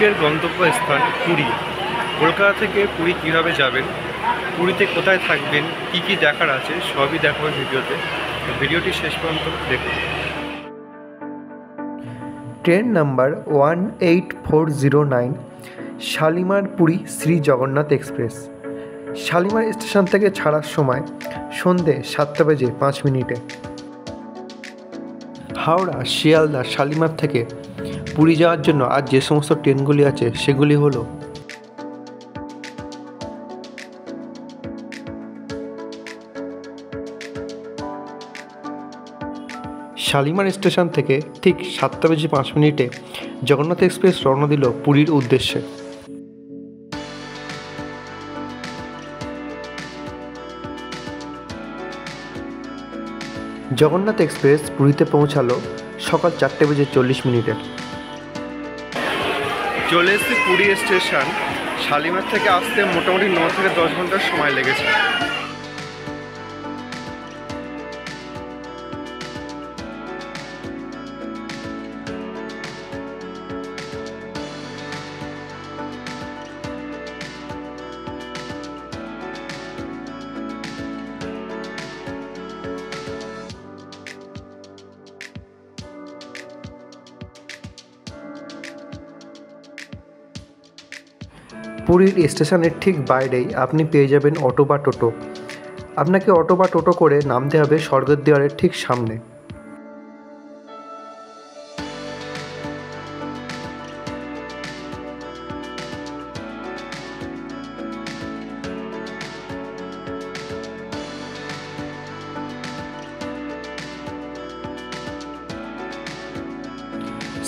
আজকের গন্তব্যস্থান পুরী। কলকাতা থেকে পুরী কীভাবে যাবেন, পুরীতে কোথায় থাকবেন, কি কি দেখার আছে সবই দেখাবো ভিডিওতে। ভিডিওটি শেষ পর্যন্ত দেখুন। Train number 18409 Shalimar Puri Shri Jagannath express. Shalimar station থেকে ছাড়ার সময় সন্ধে 7:05। হাওড়া, শিয়ালদা, শালিমার থেকে পুরী যাওয়ার জন্য আজ যে সমস্ত ট্রেনগুলি আছে সেগুলি হলো শালিমার স্টেশন থেকে ঠিক 7:05 জগন্নাথ এক্সপ্রেস রওনা দিল পুরীর উদ্দেশ্যে। জগন্নাথ এক্সপ্রেস পুরীতে পৌঁছালো সকাল 4:40। চলে এসেছি পুরী স্টেশন। শালিমার থেকে আসতে মোটামুটি 9 থেকে 10 ঘন্টার সময় লেগেছে। পুরীর স্টেশনের ঠিক বাইরেই আপনি পেয়ে যাবেন অটো বা টোটো। আপনাকে অটো বা টোটো করে নামতে হবে স্বর্গদ্বারের ঠিক সামনে।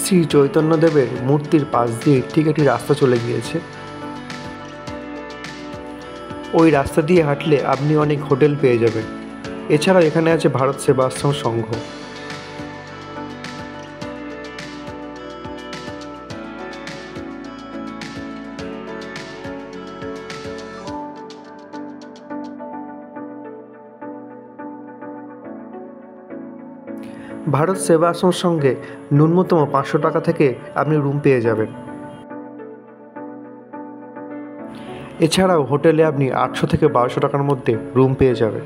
শ্রী চৈতন্যদেবের মূর্তির পাশ দিয়ে ঠিক একটি রাস্তা চলে গিয়েছে। ওই রাস্তা দিয়ে হাঁটলে আপনি অনেক হোটেল পেয়ে যাবেন। এছাড়াও এখানে আছে ভারত সেবাশ্রম সংঘ। ভারত সেবাশ্রম সঙ্গে ন্যূনতম 500 টাকা থেকে আপনি রুম পেয়ে যাবেন। এছাড়াও হোটেলে আপনি 800 থেকে 1200 টাকার মধ্যে রুম পেয়ে যাবেন।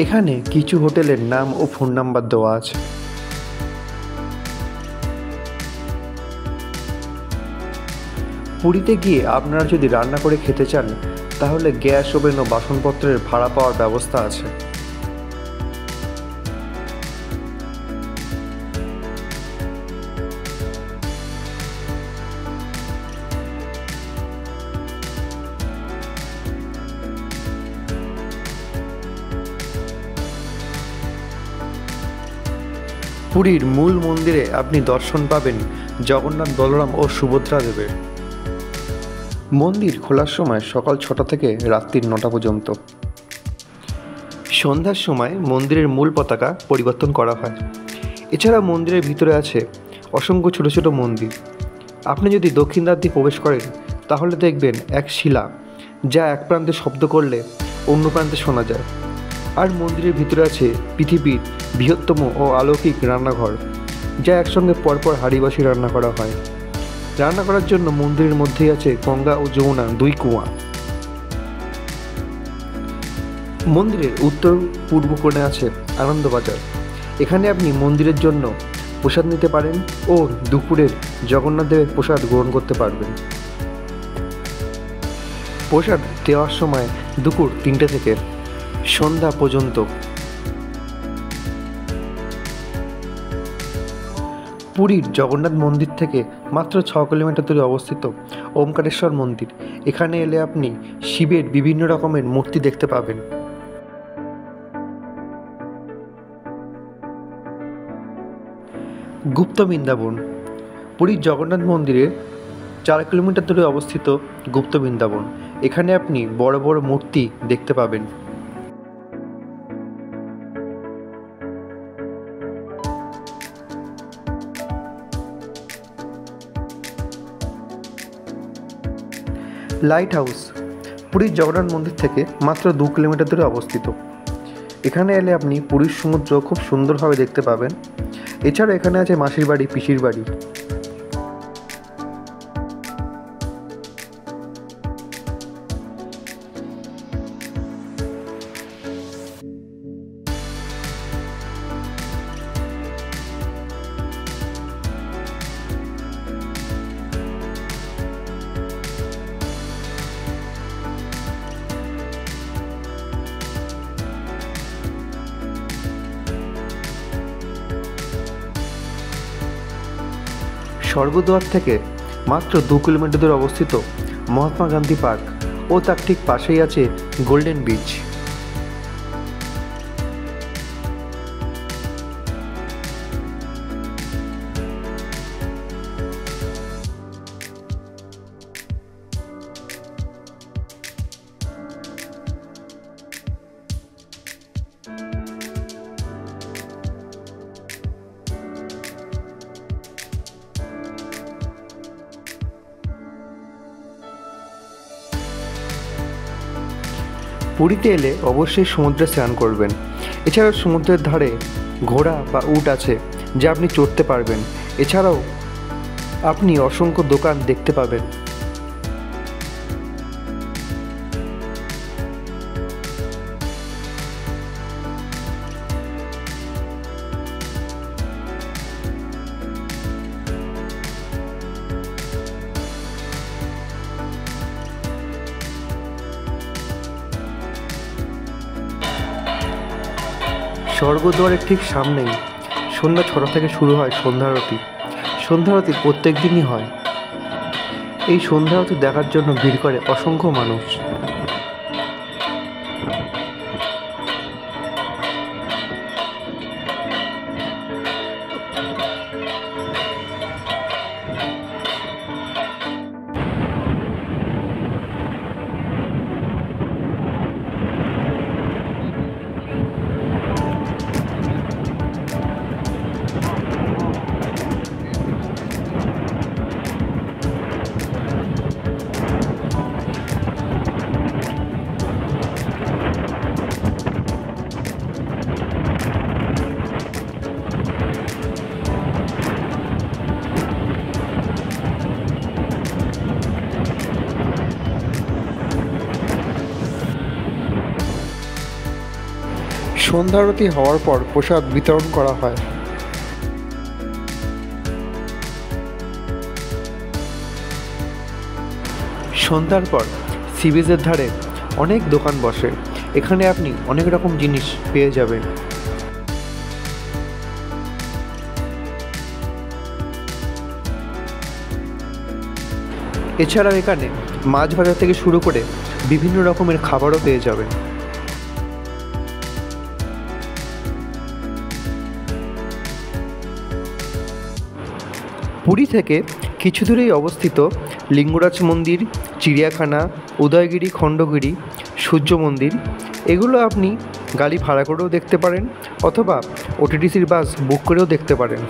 এখানে কিছু হোটেলের নাম ও ফোন নাম্বার দেওয়া আছে। পুরীতে গিয়ে আপনারা যদি রান্না করে খেতে চান তাহলে গ্যাস ওভেন ও বাসনপত্রের ভাড়া পাওয়ার ব্যবস্থা আছে। পুরীর মূল মন্দিরে আপনি দর্শন পাবেন জগন্নাথ, বলরাম ও সুভদ্রা দেবের। মন্দির খোলার সময় সকাল 6টা থেকে রাত্রি 9টা পর্যন্ত। সন্ধ্যার সময় মন্দিরের মূল পতাকা পরিবর্তন করা হয়। এছাড়া মন্দিরের ভিতরে আছে অসংখ্য ছোট ছোট মন্দির। আপনি যদি দক্ষিণ দ্বার দিয়ে প্রবেশ করেন তাহলে দেখবেন এক শিলা, যা এক প্রান্তে শব্দ করলে অন্য প্রান্তে শোনা যায়। আর মন্দিরের ভিতরে আছে পৃথিবীর বৃহত্তম ও অলৌকিক রান্নাঘর, যা একসঙ্গে পরপর হাঁড়িবাসি রান্না করা হয়। রান্না করার জন্য মন্দিরের মধ্যেই আছে গঙ্গা ও যমুনা 2 কুয়া। মন্দিরের উত্তর পূর্ব কোণে আছে আনন্দবাজার। এখানে আপনি মন্দিরের জন্য প্রসাদ নিতে পারেন ও দুপুরের জগন্নাথ দেবের প্রসাদ গ্রহণ করতে পারবেন। প্রসাদ দেওয়ার সময় দুপুর 3টে থেকে সন্ধ্যা পর্যন্ত। পুরীর জগন্নাথ মন্দির থেকে মাত্র 6 কিলোমিটার দূরে অবস্থিত ওমকারেশ্বর মন্দির। এখানে এলে আপনি শিবের বিভিন্ন রকমের মূর্তি দেখতে পাবেন। গুপ্ত বৃন্দাবন। পুরীর জগন্নাথ মন্দিরের 4 কিলোমিটার দূরে অবস্থিত গুপ্ত বৃন্দাবন। এখানে আপনি বড় বড় মূর্তি দেখতে পাবেন। লাইট হাউস পুরীর জগন্নাথ মন্দির থেকে মাত্র 2 কিলোমিটার দূরে অবস্থিত। এখানে এলে আপনি পুরীর সমুদ্র খুব সুন্দরভাবে দেখতে পাবেন। এছাড়া এখানে আছে মাসির বাড়ি, পিসির বাড়ি। স্বর্গদুয়ার থেকে মাত্র 2 কিলোমিটার দূরে অবস্থিত মহাত্মা গান্ধী পার্ক ও তার ঠিক পাশেই আছে গোল্ডেন বিচ। পুরীতে এলে অবশ্যই সমুদ্রে স্নান করবেন। এছাড়াও সমুদ্রের ধারে ঘোড়া বা উট আছে, যা আপনি চড়তে পারবেন। এছাড়াও আপনি অসংখ্য দোকান দেখতে পাবেন। স্বর্গদ্বারের ঠিক সামনেই সন্ধ্যা 6টা থেকে শুরু হয় সন্ধ্যা আরতি। সন্ধ্যা আরতি প্রত্যেক দিনই হয়। এই সন্ধ্যা আরতি দেখার জন্য ভিড় করে অসংখ্য মানুষ। সন্ধ্যা আরতি হওয়ার পর প্রসাদ বিতরণ করা হয়। সন্ধ্যার পর সি বিচের ধারে অনেক দোকান বসে। এখানে আপনি অনেক রকম জিনিস পেয়ে যাবেন। এছাড়াও এখানে মাছ ভাজা থেকে শুরু করে বিভিন্ন রকমের খাবারও পেয়ে যাবেন। পুরী থেকে কিছু দূরেই অবস্থিত লিঙ্গরাজ মন্দির, চিড়িয়াখানা, উদয়গিরি, খণ্ডগিরি, সূর্য মন্দির, এগুলো আপনি গাড়ি ভাড়া করেও দেখতে পারেন অথবা ওটিটিসির বাস বুক করেও দেখতে পারেন।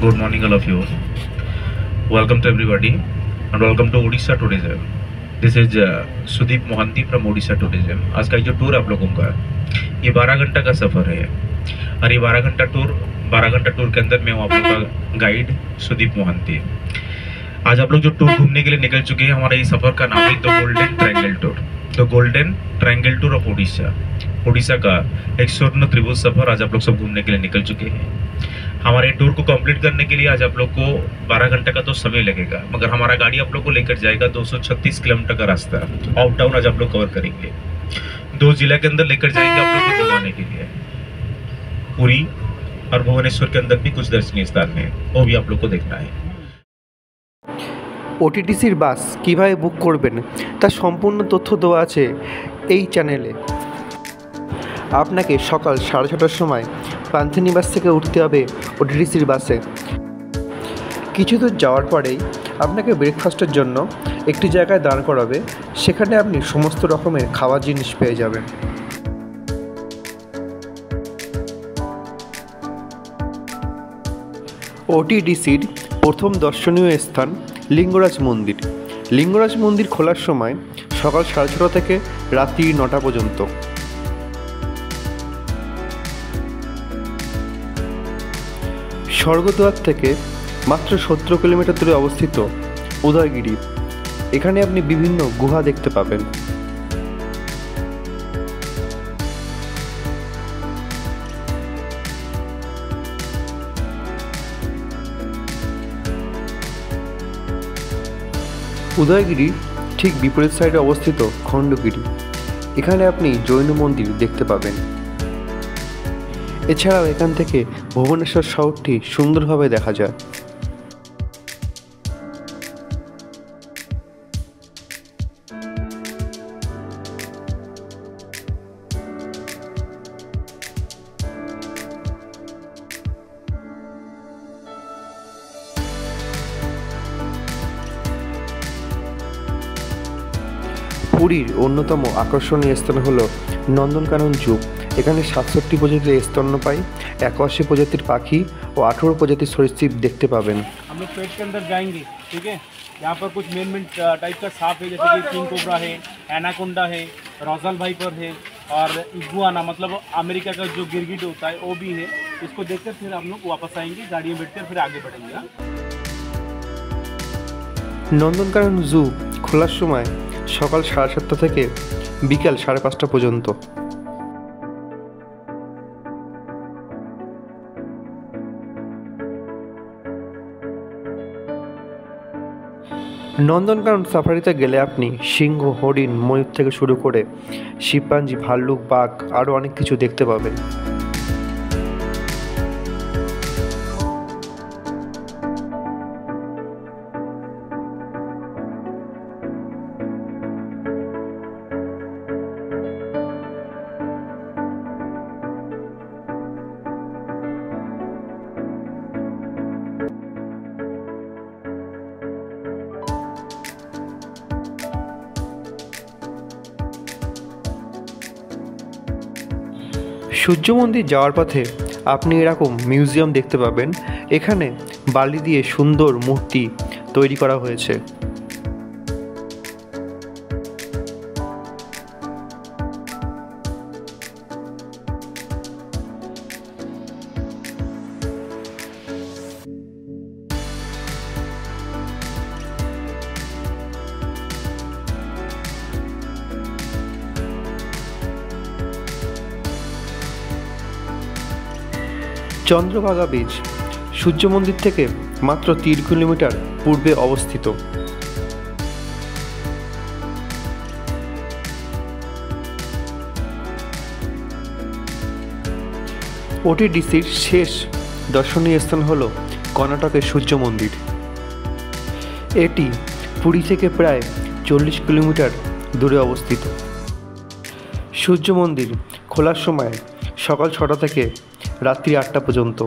Good morning all of you. Welcome to everybody and welcome to Odisha Tourism. This is Sudeep Mohanty from Odisha Tourism. आज का जो टूर आप लोगों का ये 12 घंटा का सफ़र है और ये 12 घंटा टूर के अंदर मैं हूँ आप लोग का गाइड सुदीप मोहंती। आज आप लोग जो टूर घूमने के लिए निकल चुके हैं, हमारा ये सफ़र का नाम है the golden triangle tour. The golden triangle tour of Odisha का एक स्वर्ण त्रिभुज सफ़र आज आप लोग सब घूमने के लिए निकल चुके हैं। हमारे टूर को कंप्लीट करने के लिए आज आप लोग को 12 घंटे का तो समय लगेगा, मगर हमारा गाड़ी आप लोग को लेकर जाएगा 236 किलोमीटर का रास्ता आउट टाउन आज आप लोग कवर करेंगे। 2 जिला के अंदर लेकर जाएंगे आप लोग को घुमाने के लिए। पुरी और भुवनेश्वर के अंदर भी कुछ दर्शनीय स्थान है, वो भी आप लोग को देखना है। ওটিটিসির বাস কীভাবে বুক করবেন তার সম্পূর্ণ তথ্য দেওয়া আছে এই চ্যানেলে। আপনাকে সকাল 6:30টার সময় পান্থনিবাস থেকে উঠতে হবে ওটিডিসির বাসে। কিছু দূর যাওয়ার পরেই আপনাকে ব্রেকফাস্টের জন্য একটি জায়গায় দাঁড় করাবে, সেখানে আপনি সমস্ত রকমের খাওয়ার জিনিস পেয়ে যাবেন। ওটিডিসির প্রথম দর্শনীয় স্থান লিঙ্গরাজ মন্দির। লিঙ্গরাজ মন্দির খোলার সময় সকাল 6:30 থেকে রাত্রি 9টা পর্যন্ত। স্বর্গদ্বার থেকে মাত্র 17 কিলোমিটার দূরে অবস্থিত উদয়গিরি, এখানে আপনি বিভিন্ন গুহা দেখতে পাবেন। উদয়গিরির ঠিক বিপরীত সাইডে অবস্থিত খণ্ডগিরি, এখানে আপনি জৈন মন্দির দেখতে পাবেন। এছাড়াও এখান থেকে ভুবনেশ্বর শহরটি সুন্দরভাবে দেখা যায়। পুরীর অন্যতম আকর্ষণীয় স্থান হল নন্দনকানন জু। এখানে 67 প্রজাতির স্তন্যপায়ী, 81 প্রজাতির পাখি ও 18 প্রজাতির সরীসৃপ দেখতে পাবেন। हम लोग पेट के अंदर जाएंगे, ठीक है। यहाँ पर कुछ मेन टाइप का सांप है, जैसे कि किंग कोबरा है, एनाकोंडा है, रोजल वाइपर है और इगुआना मतलब अमेरिका का जो गिरगिट होता है वो भी है। इसको देखकर फिर हम लोग वापस आएंगे, गाड़ी में बैठकर फिर आगे बढ़ेंगे। নন্দনকানন জু খোলার সময় সকাল 7:30 থেকে বিকাল 5:30 পর্যন্ত। নন্দনকানন সাফারিতে গেলে আপনি সিংহ, হরিণ, ময়ূর থেকে শুরু করে শিম্পাঞ্জি, ভাল্লুক, বাঘ আরও অনেক কিছু দেখতে পাবেন। সূর্য মন্দির যাওয়ার পথে আপনি এরকম মিউজিয়াম দেখতে পাবেন। এখানে বালি দিয়ে সুন্দর মূর্তি তৈরি করা হয়েছে। চন্দ্রভাগা বীচ সূর্য মন্দির থেকে মাত্র 3 কিলোমিটার পূর্বে অবস্থিত। ওটিডিসির শেষ দর্শনীয় স্থান হল কর্ণাটকের সূর্য মন্দির। এটি পুরী থেকে প্রায় 40 কিলোমিটার দূরে অবস্থিত। সূর্য মন্দির খোলার সময় সকাল 6টা থেকে রাত্রি 8টা পর্যন্ত।